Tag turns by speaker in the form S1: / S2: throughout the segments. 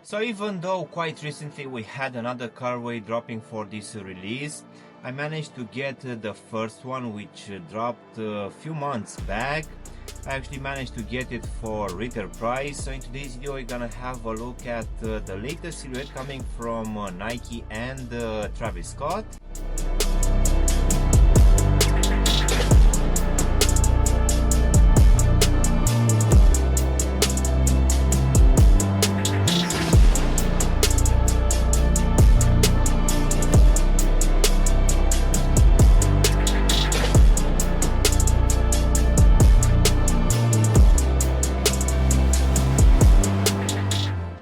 S1: So even though quite recently we had another colorway dropping for this release, I managed to get the first one, which dropped a few months back. I actually managed to get it for retail price. So in today's video we're gonna have a look at the latest silhouette coming from Nike and Travis Scott.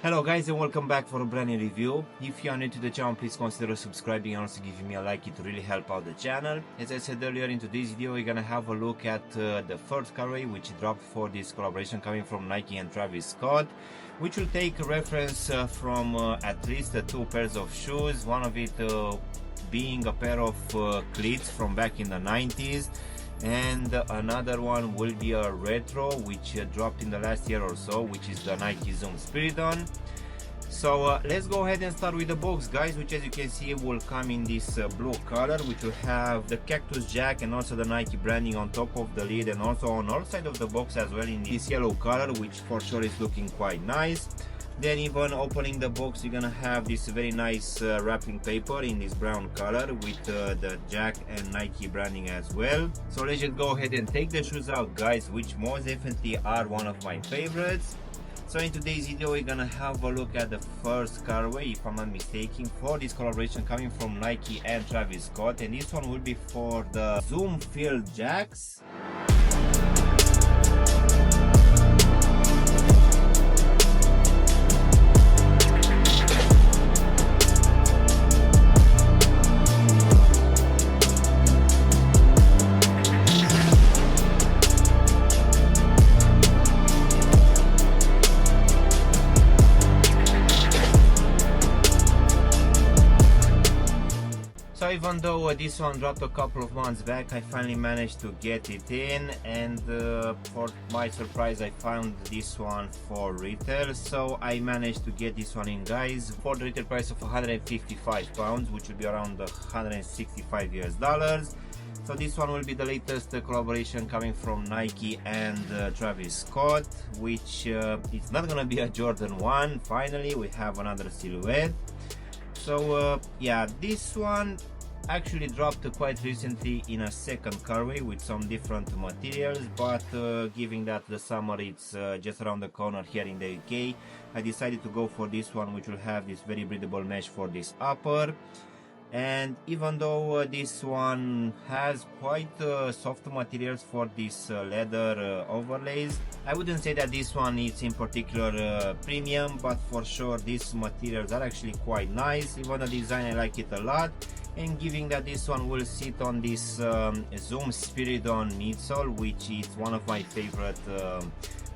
S1: Hello guys, and welcome back for a brand new review. If you are new to the channel, please consider subscribing and also giving me a like. It really help out the channel. As I said earlier, in today's video we're gonna have a look at the first colorway which dropped for this collaboration coming from Nike and Travis Scott, which will take reference from at least two pairs of shoes. One of it being a pair of cleats from back in the 90s, and another one will be a retro which dropped in the last year or so, which is the Nike Zoom Spiridon. So let's go ahead and start with the box, guys, which as you can see will come in this blue color, which will have the cactus jack and also the Nike branding on top of the lid, and also on all side of the box as well in this yellow color, which for sure is looking quite nice. Then even opening the box, you're gonna have this very nice wrapping paper in this brown color with the Jaxx and Nike branding as well. So let's just go ahead and take the shoes out, guys, which most definitely are one of my favorites. So in today's video we're gonna have a look at the first colorway, if I'm not mistaken, for this collaboration coming from Nike and Travis Scott, and this one will be for the Zoom filled Jaxx. So even though this one dropped a couple of months back, I finally managed to get it in, and for my surprise I found this one for retail. So I managed to get this one in, guys, for the retail price of £155, which will be around $165 US. So this one will be the latest collaboration coming from Nike and Travis Scott, which it's not gonna be a Jordan 1. Finally we have another silhouette. So yeah, this one actually dropped quite recently in a second colorway with some different materials, but given that the summer it's just around the corner here in the UK, I decided to go for this one, which will have this very breathable mesh for this upper. And even though this one has quite soft materials for this leather overlays, I wouldn't say that this one is in particular premium, but for sure these materials are actually quite nice. Even the design, I like it a lot, and given that this one will sit on this Zoom Spiridon midsole, which is one of my favorite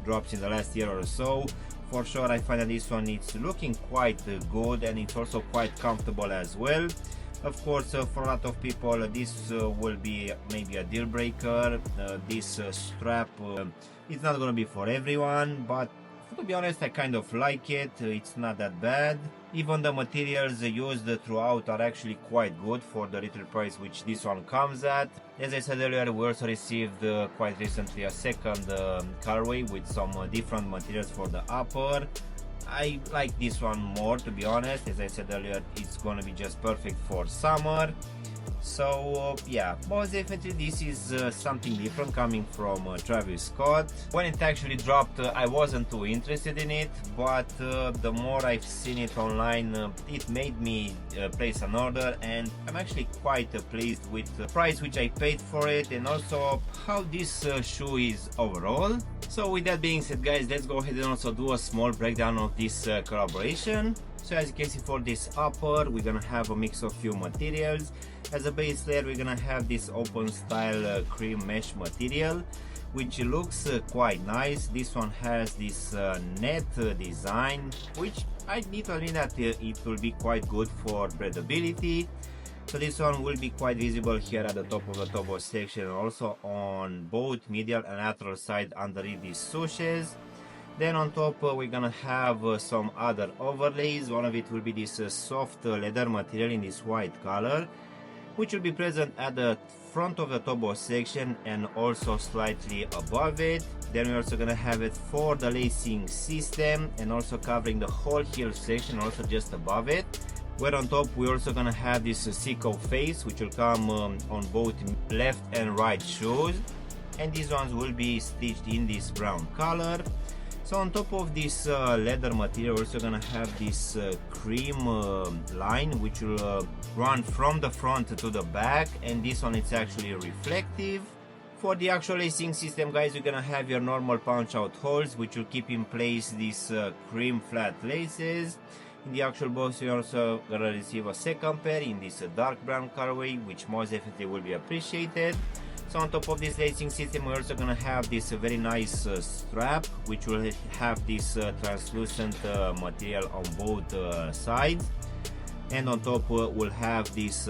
S1: drops in the last year or so, for sure I find that this one is looking quite good, and it's also quite comfortable as well. Of course, for a lot of people this will be maybe a deal breaker. This strap it's not gonna be for everyone, but to be honest I kind of like it. It's not that bad. Even the materials used throughout are actually quite good for the retail price which this one comes at. As I said earlier, we also received quite recently a second colorway with some different materials for the upper. I like this one more, to be honest. As I said earlier, it's gonna be just perfect for summer. So yeah, most definitely this is something different coming from Travis Scott. When it actually dropped, I wasn't too interested in it, but the more I've seen it online, it made me place an order, and I'm actually quite pleased with the price which I paid for it, and also how this shoe is overall. So with that being said, guys, let's go ahead and also do a small breakdown of this collaboration. So as you can see, for this upper we're gonna have a mix of few materials. As a base layer we're gonna have this open style cream mesh material, which looks quite nice. This one has this net design, which I need to admit that it will be quite good for breathability. So this one will be quite visible here at the top of the turbo section, and also on both medial and lateral side underneath these swooshes. Then on top we're gonna have some other overlays. One of it will be this soft leather material in this white color, which will be present at the front of the top bow section and also slightly above it. Then we're also gonna have it for the lacing system and also covering the whole heel section, also just above it. Where on top we're also gonna have this Seco face, which will come on both left and right shoes, and these ones will be stitched in this brown color. So on top of this leather material, we're also gonna have this cream line, which will run from the front to the back, and this one it's actually reflective. For the actual lacing system, guys, you're gonna have your normal punch out holes, which will keep in place these cream flat laces. In the actual box, you're also gonna receive a second pair in this dark brown colorway, which most definitely will be appreciated. So on top of this lacing system, we're also gonna have this very nice strap, which will have this translucent material on both sides, and on top we'll have this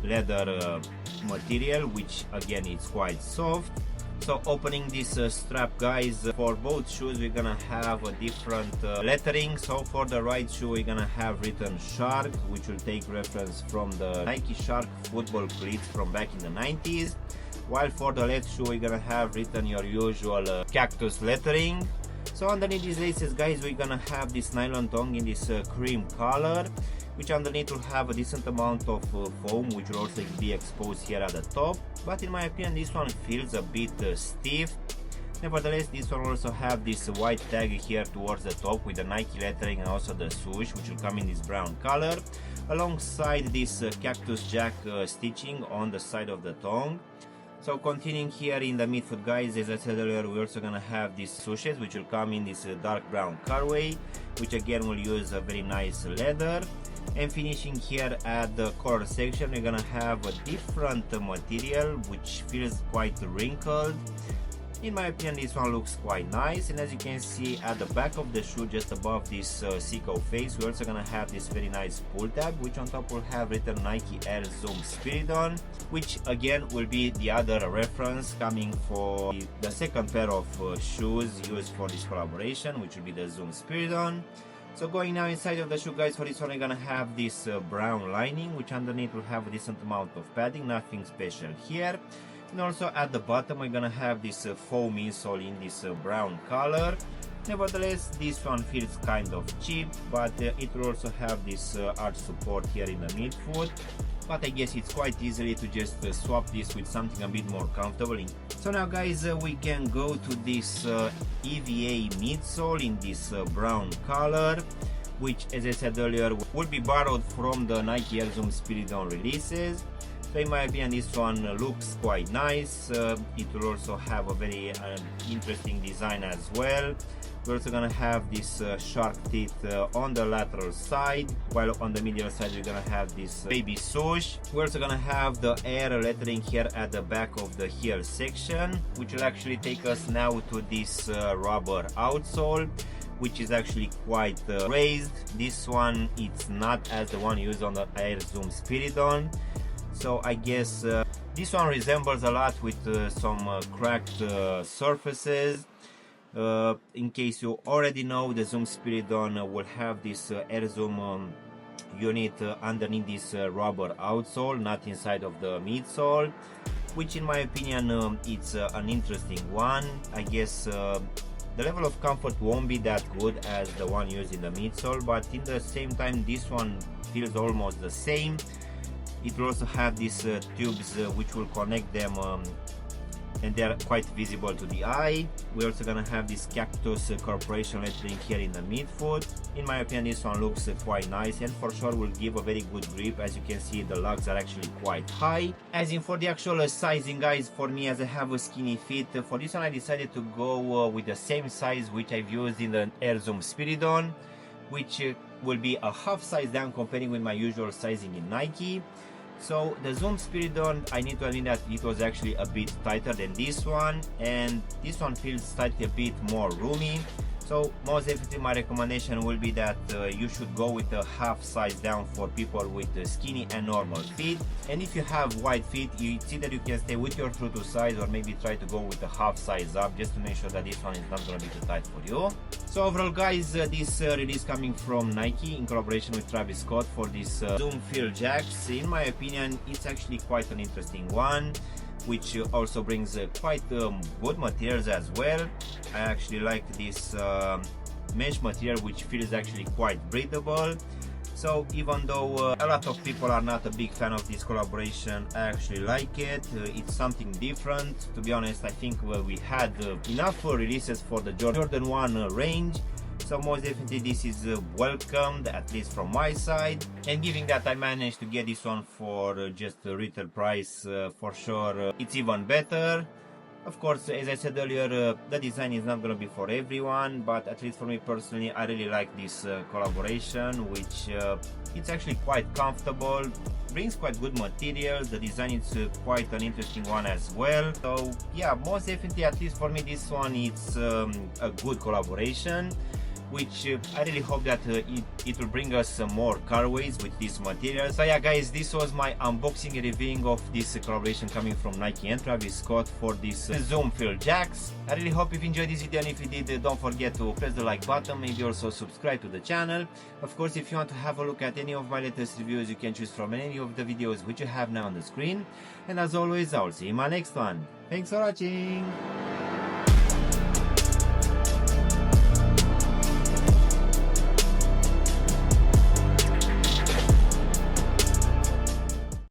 S1: leather material, which again is quite soft. So opening this strap, guys, for both shoes we're gonna have a different lettering. So for the right shoe we're gonna have written Shark, which will take reference from the Nike Shark football cleats from back in the 90s, while for the left shoe we're gonna have written your usual cactus lettering. So underneath these laces, guys, we're gonna have this nylon tongue in this cream color, which underneath will have a decent amount of foam, which will also be exposed here at the top, but in my opinion this one feels a bit stiff. Nevertheless, this one will also have this white tag here towards the top with the Nike lettering and also the swoosh, which will come in this brown color, alongside this cactus jack stitching on the side of the tongue. So continuing here in the midfoot, guys, as I said earlier, we're also gonna have these swooshes, which will come in this dark brown colorway, which again will use a very nice leather. And finishing here at the collar section, we're gonna have a different material which feels quite wrinkled. In my opinion, this one looks quite nice, and as you can see at the back of the shoe, just above this Seco face, we're also gonna have this very nice pull tab, which on top will have written Nike Air Zoom Spiridon, which again will be the other reference coming for the second pair of shoes used for this collaboration, which will be the Zoom Spiridon. So going now inside of the shoe, guys, for this one we're gonna have this brown lining, which underneath will have a decent amount of padding, nothing special here. And also at the bottom we're gonna have this foam insole in this brown color. Nevertheless, this one feels kind of cheap, but it will also have this arch support here in the midfoot. But I guess it's quite easily to just swap this with something a bit more comfortable. So now, guys, we can go to this EVA midsole in this brown color, which, as I said earlier, will be borrowed from the Nike Air Zoom Spiridon releases. So in my opinion, this one looks quite nice. It will also have a very interesting design as well. We're also gonna have this shark teeth on the lateral side, while on the medial side we're gonna have this baby swoosh. We're also gonna have the Air lettering here at the back of the heel section, which will actually take us now to this rubber outsole, which is actually quite raised. This one, it's not as the one used on the Air Zoom Spiridon. So I guess this one resembles a lot with some cracked surfaces. In case you already know, the Zoom Spiridon will have this Air Zoom unit underneath this rubber outsole, not inside of the midsole, which in my opinion it's an interesting one. I guess the level of comfort won't be that good as the one used in the midsole, but in the same time this one feels almost the same. It will also have these tubes which will connect them, and they are quite visible to the eye. We're also gonna have this Cactus Corporation lettering here in the midfoot. In my opinion, this one looks quite nice and for sure will give a very good grip. As you can see, the lugs are actually quite high. As in for the actual sizing, guys, for me, as I have a skinny feet, for this one I decided to go with the same size which I've used in the Air Zoom Spiridon, which will be a half size down comparing with my usual sizing in Nike. So the Zoom Spiridon, I need to admit that it was actually a bit tighter than this one, and this one feels slightly a bit more roomy. So most definitely my recommendation will be that you should go with a half size down for people with skinny and normal feet. And if you have wide feet, it's either you can stay with your true to size or maybe try to go with a half size up just to make sure that this one is not going to be too tight for you. So overall guys, this release coming from Nike in collaboration with Travis Scott for this Zoom Fill Jaxx, in my opinion it's actually quite an interesting one, which also brings quite good materials as well. I actually like this mesh material, which feels actually quite breathable. So even though a lot of people are not a big fan of this collaboration, I actually like it. It's something different. To be honest, I think we had enough releases for the Jordan 1 range. So most definitely this is welcomed, at least from my side. And given that I managed to get this one for just the retail price, for sure it's even better. Of course, as I said earlier, the design is not going to be for everyone, but at least for me personally, I really like this collaboration, which it's actually quite comfortable, brings quite good materials. The design is quite an interesting one as well. So yeah, most definitely, at least for me, this one it's a good collaboration, which I really hope that it will bring us some more colorways with this material. So yeah guys, this was my unboxing and reviewing of this collaboration coming from Nike and Travis Scott for this Zoom Fill Jaxx. I really hope you've enjoyed this video, and if you did, don't forget to press the like button, maybe also subscribe to the channel. Of course, if you want to have a look at any of my latest reviews, you can choose from any of the videos which you have now on the screen. And as always, I'll see you in my next one. Thanks for watching!